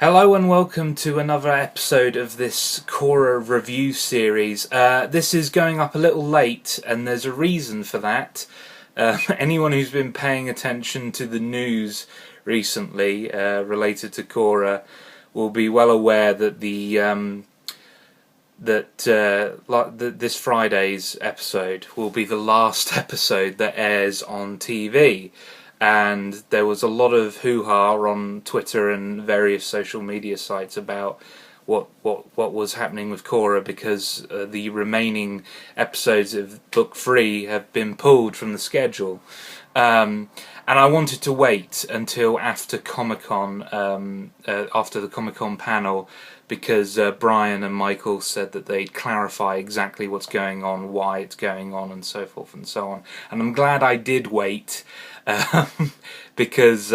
Hello and welcome to another episode of this Korra review series. This is going up a little late, and there's a reason for that. Anyone who's been paying attention to the news recently related to Korra will be well aware that this Friday's episode will be the last episode that airs on TV. And there was a lot of hoo-ha on Twitter and various social media sites about what was happening with Korra, because the remaining episodes of Book 3 have been pulled from the schedule. And I wanted to wait until after Comic-Con, after the Comic-Con panel, because Brian and Michael said that they'd clarify exactly what's going on, why it's going on, and so forth and so on. And I'm glad I did wait, because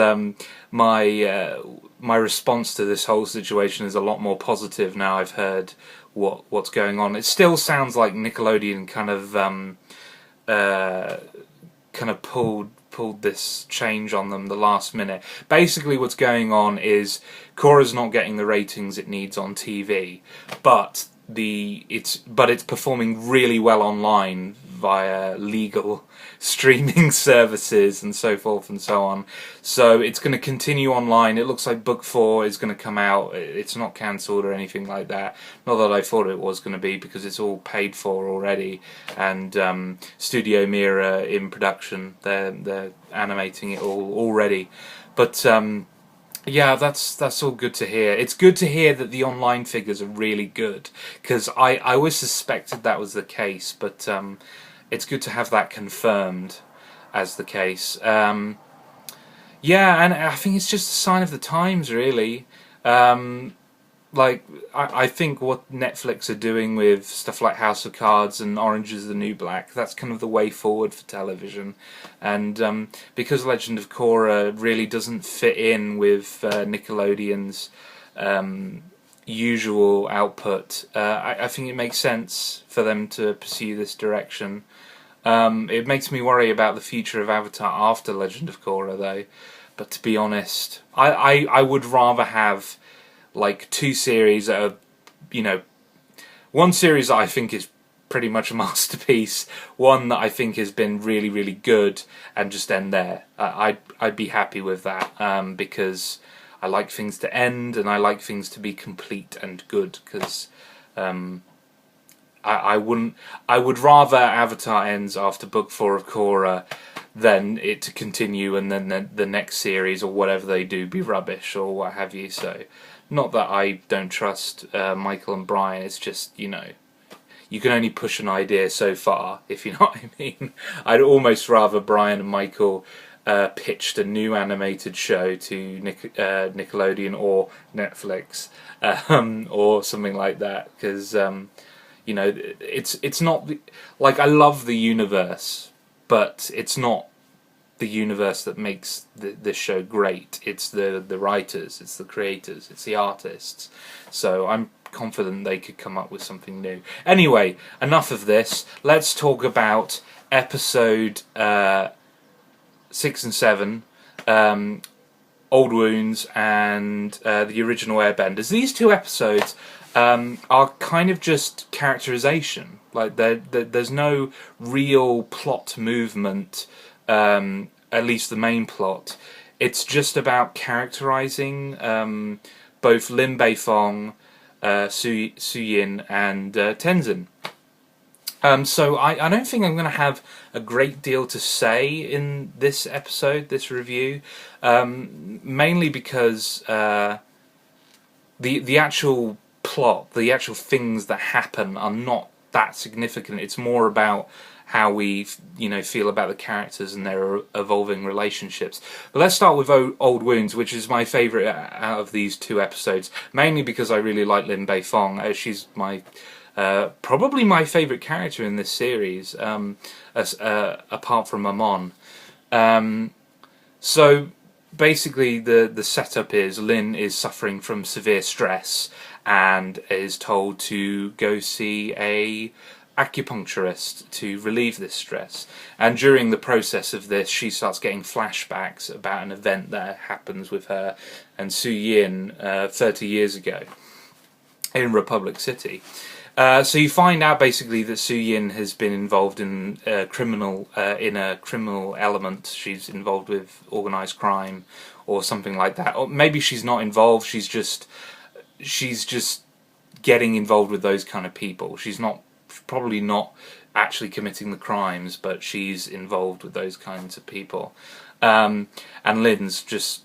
my response to this whole situation is a lot more positive now I've heard what's going on. It still sounds like Nickelodeon kind of pulled this change on them the last minute. Basically what's going on is Korra's not getting the ratings it needs on TV, but it's performing really well online via legal streaming services and so forth and so on. So it's going to continue online. It looks like Book 4 is going to come out. It's not cancelled or anything like that. Not that I thought it was going to be, because it's all paid for already. And Studio Mira in production. They're animating it all already. But yeah, that's all good to hear. It's good to hear that the online figures are really good, because I always suspected that was the case, but it's good to have that confirmed as the case. Yeah, and I think it's just a sign of the times, really. I think what Netflix are doing with stuff like House of Cards and Orange is the New Black, that's kind of the way forward for television. And because Legend of Korra really doesn't fit in with Nickelodeon's usual output, I think it makes sense for them to pursue this direction. It makes me worry about the future of Avatar after Legend of Korra, though. But to be honest, I would rather have like two series that are, one series that I think is pretty much a masterpiece, one that I think has been really, really good, and just end there. I'd be happy with that, because I like things to end, and I like things to be complete and good, because I would rather Avatar ends after Book 4 of Korra than it to continue and then the next series or whatever they do be rubbish or what have you. So, not that I don't trust Michael and Brian, it's just, you can only push an idea so far, if you know what I mean. I'd almost rather Brian and Michael pitched a new animated show to Nickelodeon or Netflix, or something like that, because it's not like, I love the universe, but it's not the universe that makes this show great. It's the writers, it's the creators, it's the artists. So I'm confident they could come up with something new. Anyway, enough of this. Let's talk about episode 6 and 7, Old Wounds and the original Airbenders. These two episodes are kind of just characterization. Like, there's no real plot movement, at least the main plot. It's just about characterizing both Lin Beifong, Su Yin, and Tenzin. So I don't think I'm going to have a great deal to say in this episode, this review, mainly because the actual plot, the actual things that happen are not that significant. It's more about how we feel about the characters and their evolving relationships. But let's start with Old Wounds, which is my favourite out of these two episodes, mainly because I really like Lin Beifong. She's probably my favourite character in this series, apart from Amon. So basically the setup is Lin is suffering from severe stress and is told to go see a acupuncturist to relieve this stress. And during the process of this, she starts getting flashbacks about an event that happens with her and Su Yin 30 years ago in Republic City. So you find out basically that Su Yin has been involved in a criminal element. She's involved with organised crime or something like that. Or maybe she's not involved. She's just getting involved with those kind of people. She's probably not actually committing the crimes, but she's involved with those kinds of people. And Lynn's just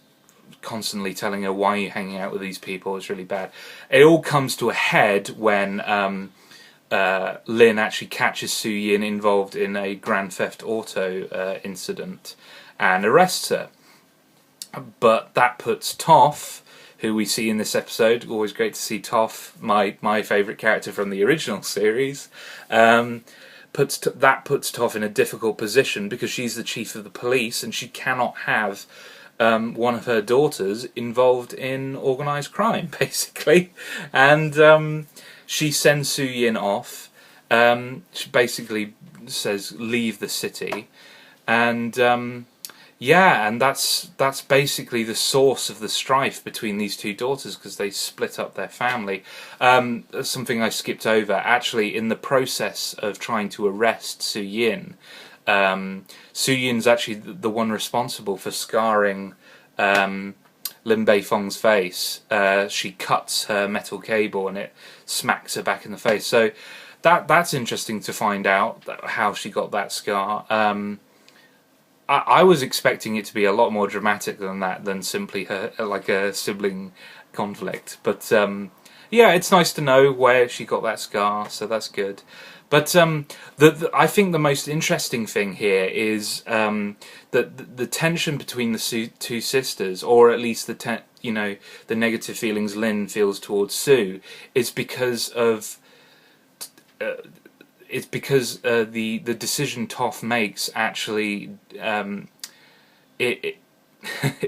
constantly telling her, why are you hanging out with these people, it's really bad. It all comes to a head when Lynn actually catches Su Yin involved in a Grand Theft Auto incident and arrests her. But that puts Toph, who we see in this episode, always great to see Toph, my favourite character from the original series, puts Toph in a difficult position because she's the chief of the police and she cannot have one of her daughters involved in organised crime, basically. And she sends Su Yin off. She basically says, leave the city. And yeah, and that's basically the source of the strife between these two daughters, because they split up their family. Something I skipped over, actually, in the process of trying to arrest Su Yin, Su Yin's actually the one responsible for scarring Lin Beifeng's face. She cuts her metal cable and it smacks her back in the face. So that's interesting to find out how she got that scar. I was expecting it to be a lot more dramatic than that, than simply like a sibling conflict. But yeah, it's nice to know where she got that scar, so that's good. But I think the most interesting thing here is that the tension between the two sisters, or at least the negative feelings Lin feels towards Sue, is because of the decision Toph makes actually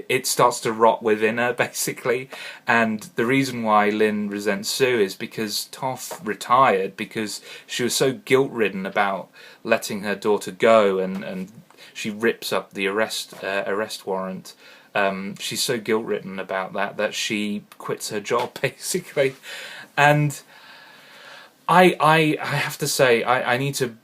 it starts to rot within her, basically. And the reason why Lin resents Sue is because Toph retired because she was so guilt-ridden about letting her daughter go, and she rips up the arrest warrant. She's so guilt-ridden about that she quits her job, basically. And I have to say, I need to...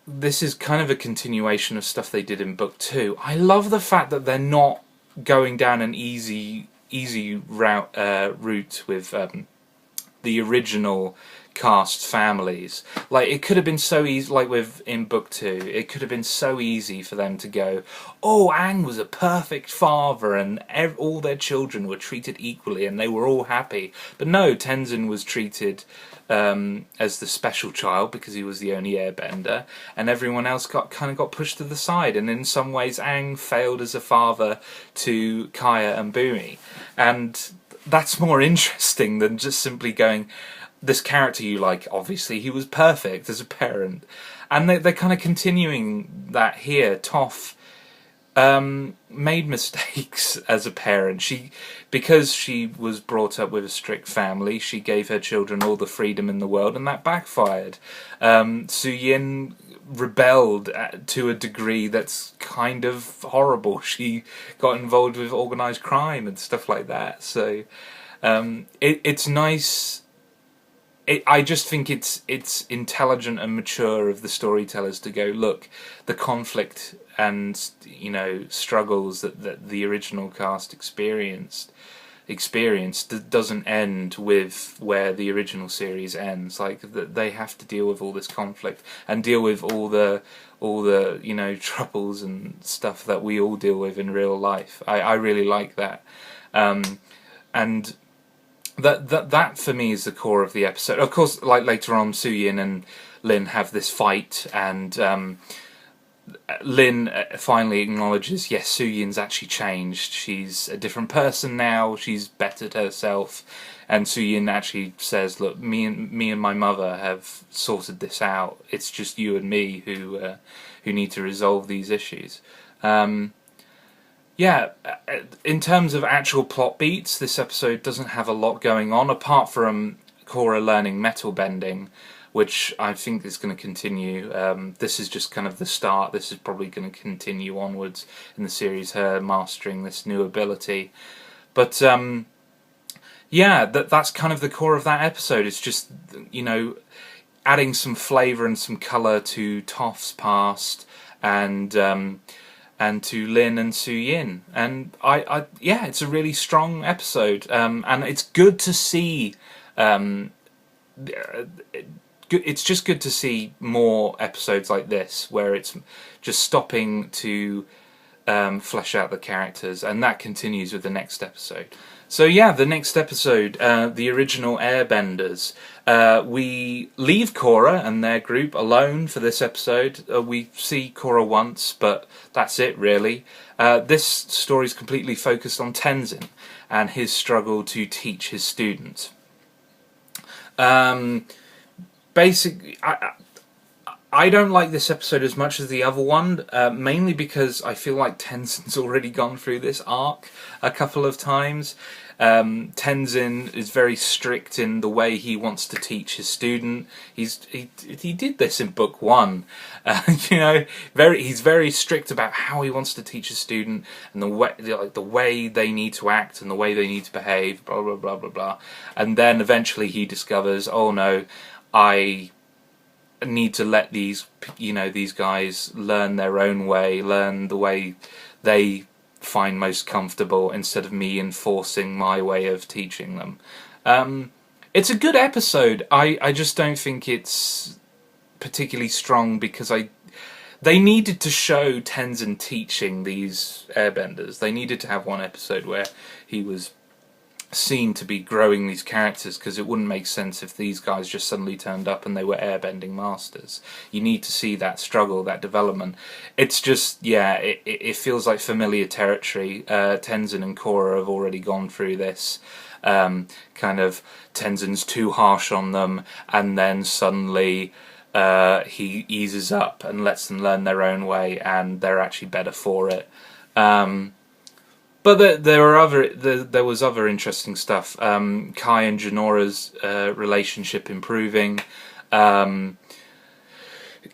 This is kind of a continuation of stuff they did in book 2. I love the fact that they're not going down an easy route with the original cast families. Like, it could have been so easy, like in book 2, it could have been so easy for them to go, oh, Aang was a perfect father and all their children were treated equally and they were all happy. But no, Tenzin was treated as the special child because he was the only airbender, and everyone else got pushed to the side. And in some ways Aang failed as a father to Kaya and Bumi, and that's more interesting than just simply going, this character you like, obviously he was perfect as a parent. And they're kind of continuing that here. Toph made mistakes as a parent. Because she was brought up with a strict family, she gave her children all the freedom in the world, and that backfired. Su Yin rebelled to a degree that's kind of horrible. She got involved with organised crime and stuff like that. So it's nice. I just think it's intelligent and mature of the storytellers to go, look, the conflict and struggles that the original cast experienced doesn't end with where the original series ends. Like, they have to deal with all this conflict and deal with all the troubles and stuff that we all deal with in real life. I really like that, and that for me is the core of the episode. Of course, like later on, Su Yin and Lin have this fight, and Lin finally acknowledges, yes, Su Yin's actually changed. She's a different person now. She's bettered herself. And Su Yin actually says, look, me and my mother have sorted this out. It's just you and me who need to resolve these issues. Yeah, in terms of actual plot beats, this episode doesn't have a lot going on, apart from Korra learning metal bending. which I think is going to continue. This is just kind of the start. This is probably going to continue onwards in the series, her mastering this new ability. But yeah, that's kind of the core of that episode. It's just, you know, adding some flavour and some colour to Toph's past, and to Lin and Su Yin, and yeah, it's a really strong episode, and it's good to see. It's just good to see more episodes like this, where it's just stopping to flesh out the characters, and that continues with the next episode. So yeah, the next episode, the original Airbenders. We leave Korra and their group alone for this episode. We see Korra once, but that's it really. This story is completely focused on Tenzin and his struggle to teach his students. Basically, I don't like this episode as much as the other one, mainly because I feel like Tenzin's already gone through this arc a couple of times. Tenzin is very strict in the way he wants to teach his student. He did this in book 1. You know, he's very strict about how he wants to teach his student, and the way they need to act and the way they need to behave. Blah blah blah blah blah. And then eventually he discovers, oh no, I need to let these guys learn their own way, learn the way they find most comfortable, instead of me enforcing my way of teaching them. It's a good episode. I just don't think it's particularly strong, because they needed to show Tenzin teaching these Airbenders. They needed to have one episode where he was seen to be growing these characters, because it wouldn't make sense if these guys just suddenly turned up and they were airbending masters. You need to see that struggle, that development. It's just, yeah, it feels like familiar territory. Tenzin and Korra have already gone through this. Kind of Tenzin's too harsh on them, and then suddenly he eases up and lets them learn their own way, and they're actually better for it. But there was other interesting stuff. Kai and Janora's relationship improving. Kind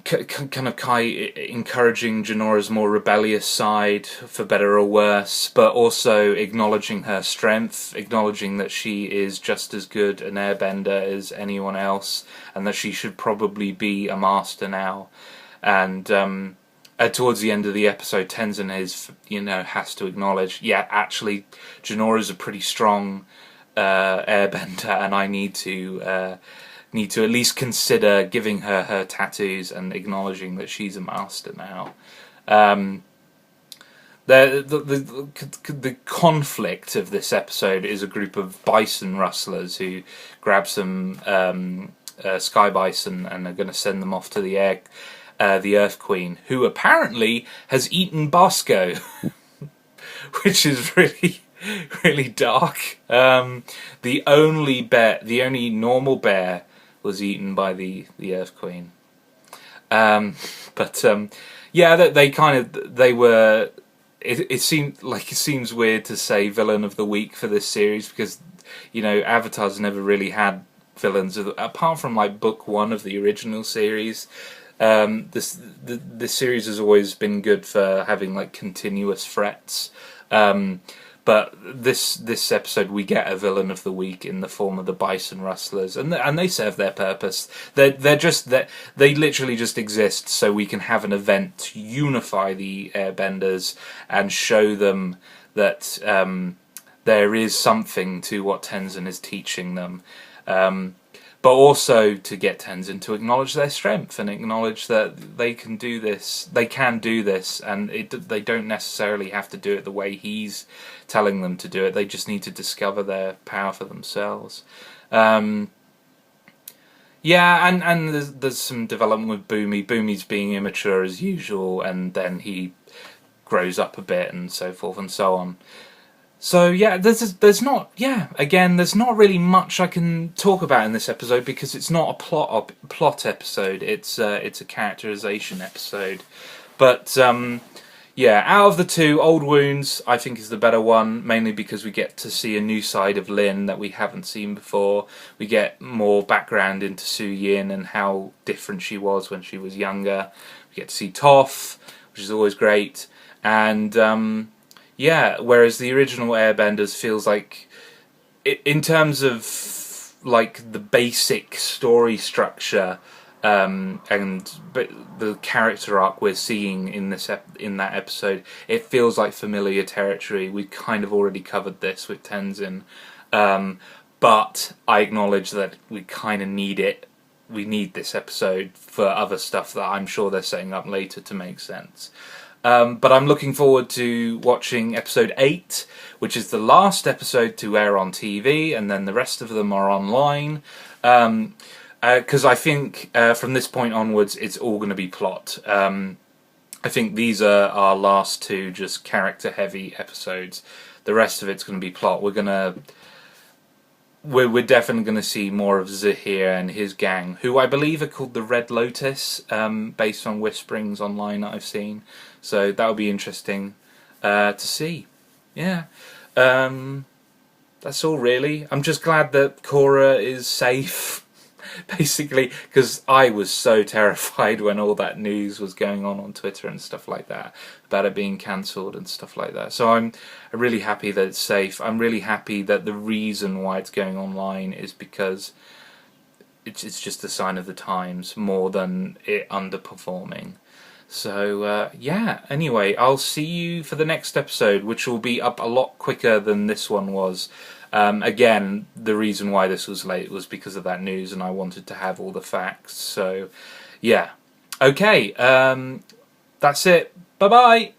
of Kai encouraging Janora's more rebellious side, for better or worse, but also acknowledging her strength, acknowledging that she is just as good an airbender as anyone else, and that she should probably be a master now. And towards the end of the episode, Tenzin has to acknowledge, yeah, actually, Janora's a pretty strong airbender, and I need to at least consider giving her tattoos and acknowledging that she's a master now. The conflict of this episode is a group of bison rustlers who grab some sky bison and are going to send them off to the Earth Queen, who apparently has eaten Bosco, which is really, really dark. The only normal bear was eaten by the Earth Queen. Yeah, they were. It seems weird to say villain of the week for this series, because Avatar's never really had villains apart from like book 1 of the original series. This series has always been good for having like continuous threats, but this episode we get a villain of the week in the form of the bison rustlers, and they serve their purpose. They literally just exist so we can have an event to unify the Airbenders and show them that there is something to what Tenzin is teaching them. But also to get Tenzin to acknowledge their strength and acknowledge that they can do this, and they don't necessarily have to do it the way he's telling them to do it. They just need to discover their power for themselves. Yeah, and there's some development with Boomy. Boomy's being immature as usual, and then he grows up a bit and so forth and so on. So yeah, there's not really much I can talk about in this episode, because it's not a plot episode. It's a characterization episode. But yeah, out of the two, Old Wounds I think is the better one, mainly because we get to see a new side of Lin that we haven't seen before. We get more background into Su Yin and how different she was when she was younger. We get to see Toph, which is always great. And yeah, whereas the original Airbenders feels like, in terms of like the basic story structure, but the character arc we're seeing in in that episode, it feels like familiar territory. We kind of already covered this with Tenzin, but I acknowledge that we kind of need it. We need this episode for other stuff that I'm sure they're setting up later to make sense. But I'm looking forward to watching episode 8, which is the last episode to air on TV, and then the rest of them are online. Because I think from this point onwards, it's all going to be plot. I think these are our last two just character-heavy episodes. The rest of it's going to be plot. We're definitely going to see more of Zahir and his gang, who I believe are called the Red Lotus, based on whisperings online that I've seen. So that'll be interesting to see. Yeah. That's all really. I'm just glad that Korra is safe. Basically, because I was so terrified when all that news was going on Twitter and stuff like that, about it being cancelled and stuff like that. So I'm really happy that it's safe. I'm really happy that the reason why it's going online is because it's just a sign of the times more than it underperforming. So yeah, anyway, I'll see you for the next episode, which will be up a lot quicker than this one was. Again, the reason why this was late was because of that news, and I wanted to have all the facts. So yeah, okay, that's it. Bye bye.